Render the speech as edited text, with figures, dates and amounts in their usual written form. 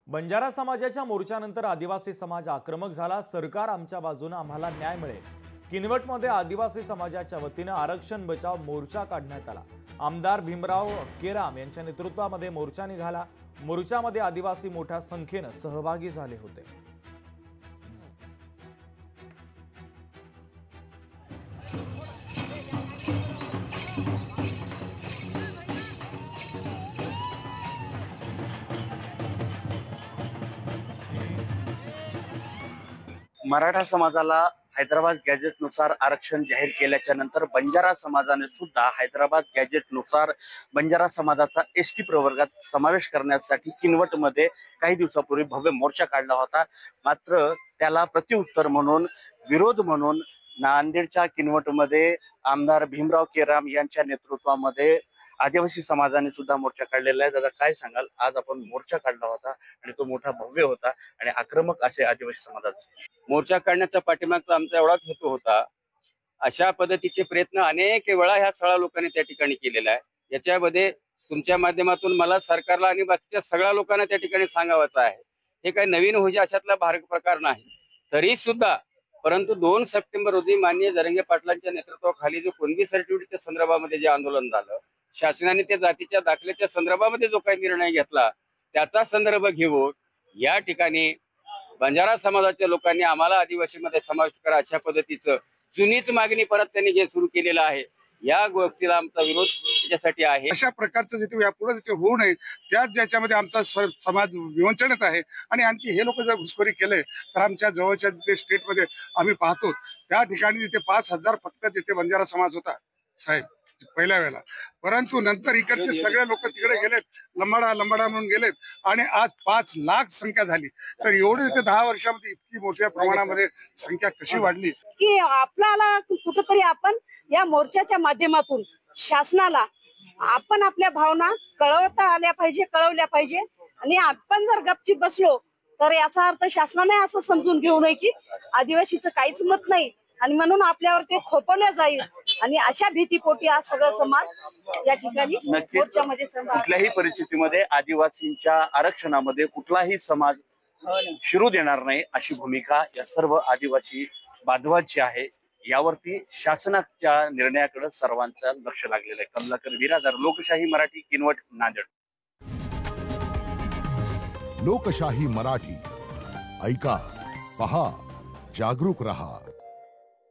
बंजारा समाजाच्या मोर्चानंतर आदिवासी समाज आक्रमक झाला। सरकार आमच्या बाजूने, आम्हाला न्याय मिळेल। किनवटमध्ये आदिवासी समाजाच्या वतीने आरक्षण बचाव मोर्चा काढण्यात आला। आमदार भीमराव केराम यांच्या नेतृत्वामध्ये मोर्चा निघाला। मोर्चामध्ये आदिवासी मोठ्या संख्येने सहभागी झाले होते। मराठा समाजाला हैदराबाद गॅजेटनुसार आरक्षण जाहीर केल्याच्या नंतर बंजारा समाजाने सुद्धा हैदराबाद गॅजेटनुसार बंजारा समाजाचा एसटी प्रवर्गात समावेश करण्यासाठी किनवटमध्ये काही दिवसापूर्वी भव्य मोर्चा काढला होता। मात्र त्याला प्रत्युत्तर म्हणून, विरोध म्हणून नांदेडच्या किनवटमध्ये आमदार भीमराव केराम यांच्या नेतृत्वामध्ये आदिवासी समाजाने सुद्धा मोर्चा काढलेला आहे। दादा, काय सांगाल? आज आपण मोर्चा काढला होता आणि तो मोठा भव्य होता आणि आक्रमक असे आदिवासी समाजात मोर्चा काढण्याचा पाठीमागचा आमचा एवढाच हेतू होता। अशा पद्धतीचे प्रयत्न अनेक वेळा ह्या सगळ्या लोकांनी त्या ठिकाणी केलेला आहे। याच्यामध्ये तुमच्या माध्यमातून मला सरकारला आणि बाकीच्या सगळ्या लोकांना त्या ठिकाणी सांगायचं आहे, हे काही नवीन होईल अशातला प्रकार नाही। तरी सुद्धा परंतु 2 सप्टेंबर रोजी माननीय जरंगे पाटलांच्या नेतृत्वाखाली जो कुणबी सर्टिफिकेटच्या संदर्भामध्ये जे आंदोलन झालं, शासनाने त्या जातीच्या दाखल्याच्या संदर्भामध्ये जो काही निर्णय घेतला त्याचा संदर्भ घेऊन या ठिकाणी बंजारा समाजाच्या लोकांनी आम्हाला आदिवासीमध्ये समाविष्ट करा अशा पद्धतीचं जुनीच मागणी परत त्यांनी सुरू केलेलं आहे। या गोष्टीला आमचा विरोध त्याच्यासाठी आहे। अशा प्रकारचं जे यापुढे होऊ नये त्याच ज्याच्यामध्ये आमचा समाज विवंचनित आहे आणि आणखी हे लोक जर घुसखोरी केले तर आमच्या जवळच्या जिथे स्टेटमध्ये आम्ही पाहतो त्या ठिकाणी जिथे 5000 फक्त जिथे बंजारा समाज होता साहेब पहिल्या वेळेला, परंतु नंतर इकडचे सगळे लोक तिकडे गेलेत, लंबाडा म्हणून गेलेत आणि आज 5 लाख संख्या झाली। तर एवढी ते 10 वर्षामध्ये इतकी मोठ्या प्रमाणामध्ये संख्या कशी वाढली की आपल्याला कुठेतरी आपण या मोर्चाच्या माध्यमातून शासनाला आपण आपल्या भावना कळवल्या पाहिजे आणि आपण जर गपचीप बसलो तर याचा अर्थ शासनाने असं समजून घेऊ नये की आदिवासीचं काहीच मत नाही आणि म्हणून आपल्यावर ते खोपवलं जाईल आणि अशा भीतीपोटी आज सगळं समाज या ठिकाणी मोर्चामध्ये कुठल्याही परिस्थितीमध्ये आदिवासींच्या आरक्षणामध्ये कुठलाही समाज शिरू देणार नाही अशी भूमिका या सर्व आदिवासी बांधवांची आहे। यावरती शासनाच्या निर्णयाकडे सर्वांचं लक्ष लागलेलं आहे। कमलाकर बिरादर, लोकशाही मराठी, किनवट, नांदेड। लोकशाही मराठी ऐका, पहा, जागरूक रहा।